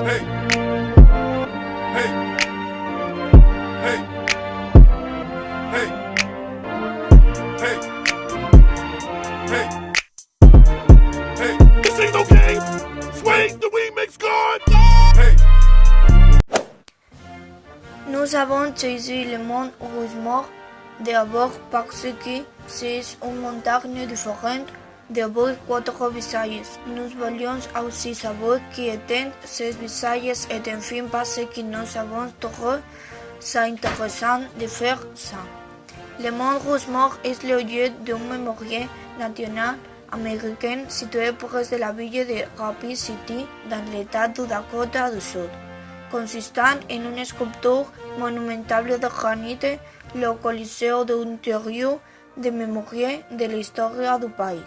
Hey, hey, hey, hey, hey, hey, hey. This ain't no game. Swing the remix god. Hey. Nous avons choisi le mont Rushmore d'abord parce que c'est une montagne différente des quatre visages. Nous voulions aussi savoir qui étaient ces visages et enfin parce que nous avons trouvé ça intéressant de faire ça. Le mont Rushmore est le lieu d'un mémorial national américain situé près de la ville de Rapid City dans l'État du Dakota du Sud, consistant en une sculpture monumentale de granit localisée dans l'intérieur des mémorial de l'histoire du pays.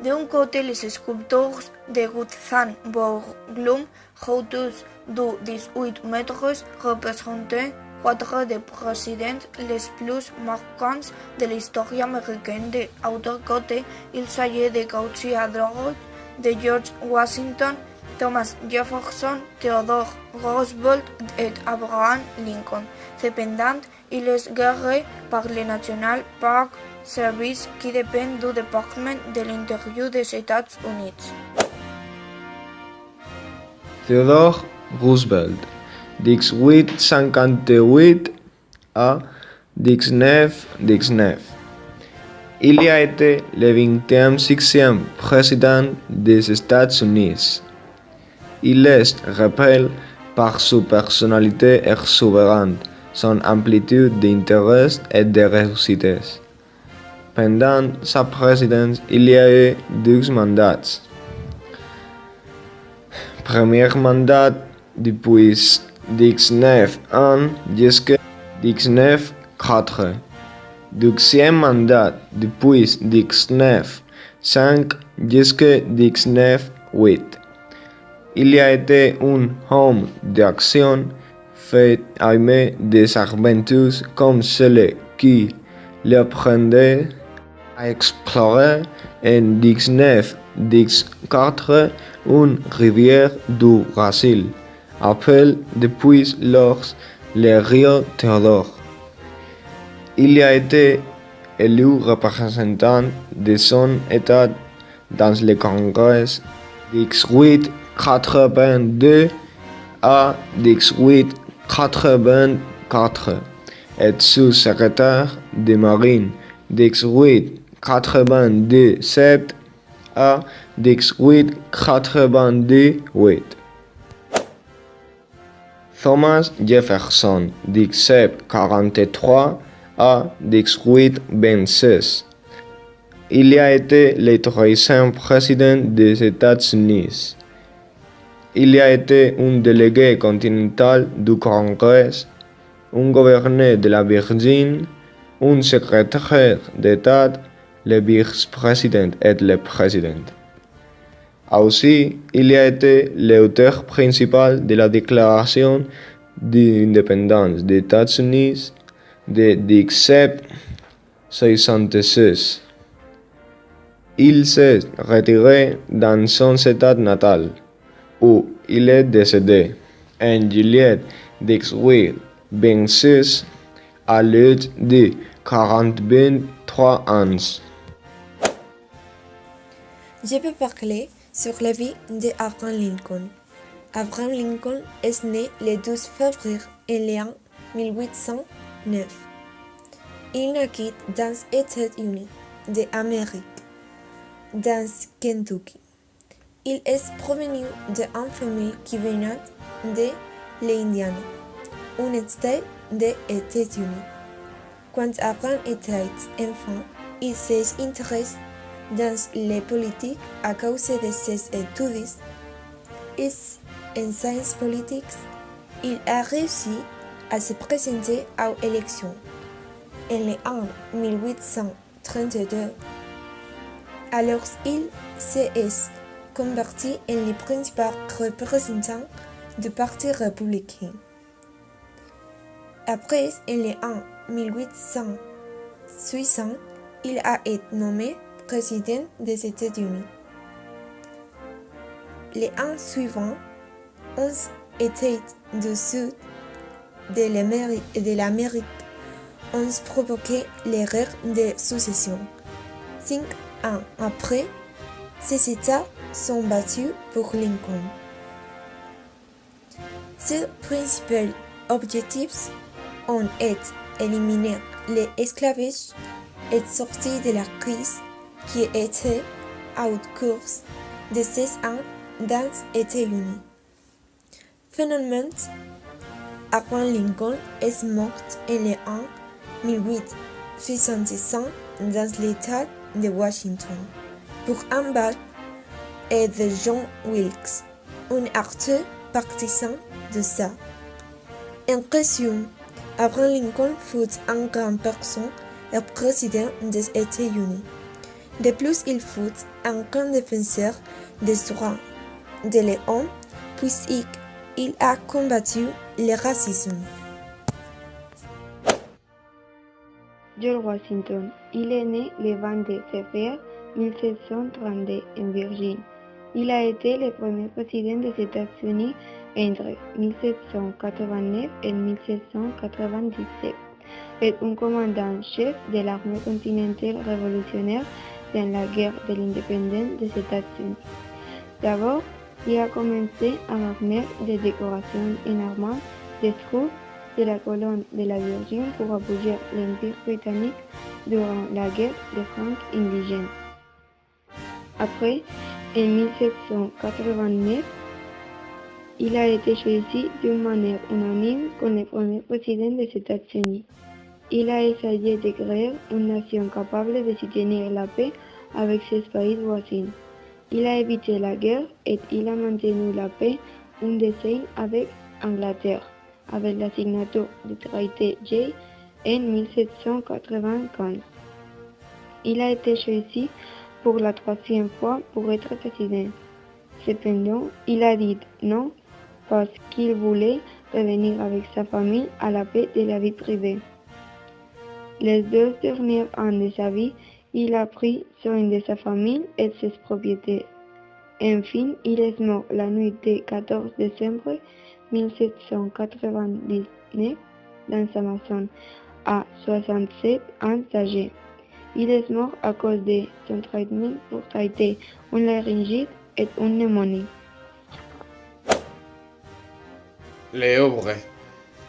D'un côté, les sculptures de Gustav Borglum, hauteur de 18 mètres, représentaient quatre des présidents les plus marquants de l'histoire américaine. De l'autre côté, il s'agit de Gaucho Adolphe, de George Washington, Thomas Jefferson, Theodore Roosevelt et Abraham Lincoln. Cependant, il est géré par le National Park Service qui dépend du département de l'Intérieur des États-Unis. Theodore Roosevelt, 1858 à 1919. Il a été le 26e président des États-Unis. Il est rappelé par sa personnalité exubérante, son amplitude d'intérêt et de réussites. Pendant sa présidence, il y a eu deux mandats. Premier mandat depuis 1901 jusqu'à 1904. Deuxième mandat depuis 1905 jusqu'à 1908. Il a été un homme d'action fait aimer des aventures comme celle qui le prendait à explorer en 1914 une rivière du Brésil, appelée depuis lors le Rio Théodore. Il a été élu représentant de son État dans le Congrès 1882 à 1884 et sous-secrétaire de marine 1897 à 1898. Thomas Jefferson 1743 à 1826. Il a été le troisième président des États-Unis. Il a été un délégué continental du Congrès, un gouverneur de la Virginie, un secrétaire d'État, le vice-président et le président. Aussi, il a été l'auteur principal de la Déclaration d'indépendance des États-Unis de 1776. Il s'est retiré dans son État natal, où il est décédé en juillet 1826 à l'âge de 43 ans. Je peux parler sur la vie d'Abraham Lincoln. Abraham Lincoln est né le 12 février en l'an 1809. Il naquit dans les États-Unis d'Amérique, dans Kentucky. Il est provenu d'une famille qui venait de l'Indiana, un État des États-Unis. Quand Abraham était enfant, il s'est intéressé dans les politiques à cause de ses études en sciences politiques. Il a réussi à se présenter aux élections en l'an 1832. Alors il s'est converti en le principal représentant du Parti républicain. Après, en l'an 1860, il a été nommé président des États-Unis. L'an suivant, 11 États du sud de l'Amérique ont provoqué l'erreur de succession. 5 ans après, ces États sont battus pour Lincoln. Ses principaux objectifs ont été éliminer l'esclavage et sortir de la crise qui était en cours de 16 ans dans les États-Unis. Finalement, Abraham Lincoln est mort en 1865 dans l'État de Washington pour un bac et de John Wilkes, un acteur partisan de ça. En résumé, Abraham Lincoln fut un grand personne et président des États-Unis. De plus, il fut un grand défenseur des droits de l'homme, puisqu'il a combattu le racisme. George Washington, il est né le 22 février 1732 en Virginie. Il a été le premier président des États-Unis entre 1789 et 1797 et un commandant-chef de l'armée continentale révolutionnaire dans la guerre de l'indépendance des États-Unis. D'abord, il a commencé à armer des décorations en armant des troupes de la colonne de la Virginie pour appuyer l'Empire britannique durant la guerre des Francs indigènes. Après, en 1789, il a été choisi d'une manière unanime comme le premier président des États-Unis. Il a essayé de créer une nation capable de soutenir la paix avec ses pays voisins. Il a évité la guerre et il a maintenu la paix un décennie avec Angleterre, avec la signature du traité Jay en 1795. Il a été choisi pour la troisième fois pour être président. Cependant, il a dit non parce qu'il voulait revenir avec sa famille à la paix de la vie privée. Les 2 dernières années de sa vie, il a pris soin de sa famille et de ses propriétés. Enfin, il est mort la nuit du 14 décembre 1799 dans sa maison à 67 ans âgé. Il est mort à cause de son traitement pour traiter une laryngite et une pneumonie. Les œuvres.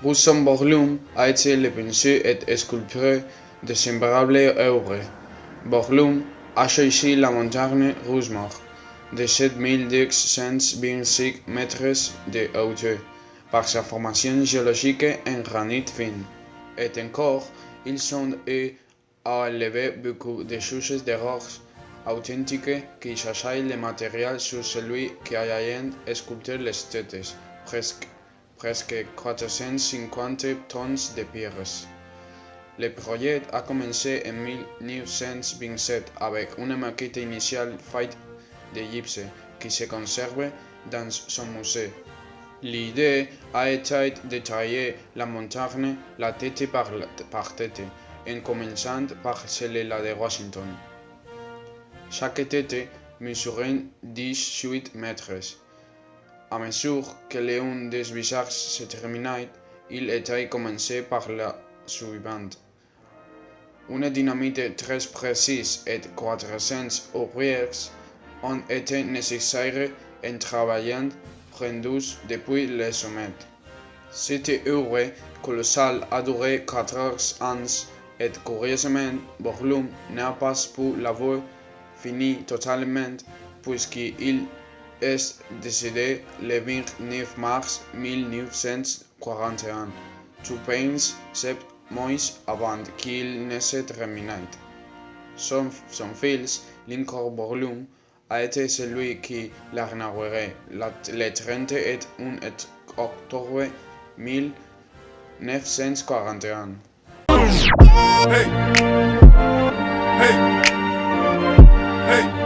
Rousseau Borglum a été le penseur et sculpteur de semblables œuvres. Borglum a choisi la montagne Rushmore de 7225 mètres de hauteur par sa formation géologique en granit fin. Et encore, ils sont à élever beaucoup de choses de roches authentiques qui s'achètent le matériel sur celui qui a sculpté les têtes, presque 450 tonnes de pierres. Le projet a commencé en 1927 avec une maquette initiale faite de gypse qui se conserve dans son musée. L'idée a été de tailler la montagne la tête par tête, en commençant par celle-là de Washington. Chaque tête mesurait 18 mètres. À mesure que l'un des visages se terminait, il était commencé par la suivante. Une dynamite très précise et 400 ouvriers ont été nécessaires en travaillant pendus depuis le sommet. Cette œuvre colossale a duré 14 ans et curieusement, Borglum n'a pas pu l'avoir finie totalement puisqu'il est décédé le 29 mars 1941, 7 mois avant qu'il ne se termine. Son fils, Lincoln Borglum, a été celui qui l'a inauguré le 31 octobre 1941. Hey! Hey! Hey!